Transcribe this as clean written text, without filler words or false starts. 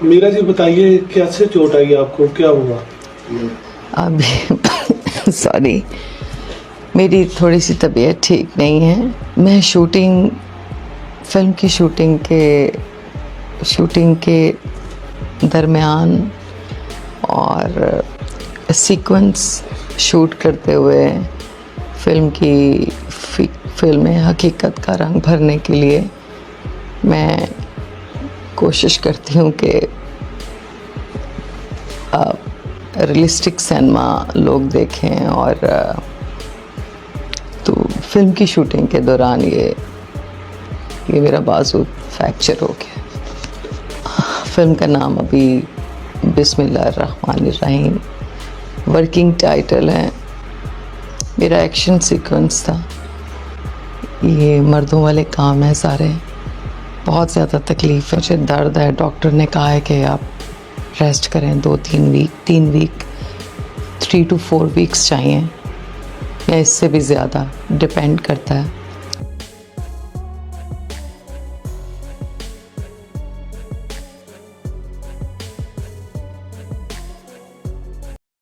मीरा जी बताइए, कैसे चोट आई आपको, क्या हुआ? अभी सॉरी, मेरी थोड़ी सी तबीयत ठीक नहीं है। मैं फिल्म की शूटिंग के दरमियान और सीक्वेंस शूट करते हुए फिल्म में हकीकत का रंग भरने के लिए मैं कोशिश करती हूँ कि रियलिस्टिक सिनेमा लोग देखें। और तो फिल्म की शूटिंग के दौरान ये मेरा बाजू फ्रैक्चर हो गया। फिल्म का नाम अभी बिस्मिल्लाहिर्रहमानिर्रहीम वर्किंग टाइटल है। मेरा एक्शन सीक्वेंस था। ये मर्दों वाले काम है सारे। बहुत ज़्यादा तकलीफ़ है, मुझे दर्द है। डॉक्टर ने कहा है कि आप रेस्ट करें 3 वीक 3 to 4 वीक्स चाहिए या इससे भी ज़्यादा, डिपेंड करता है।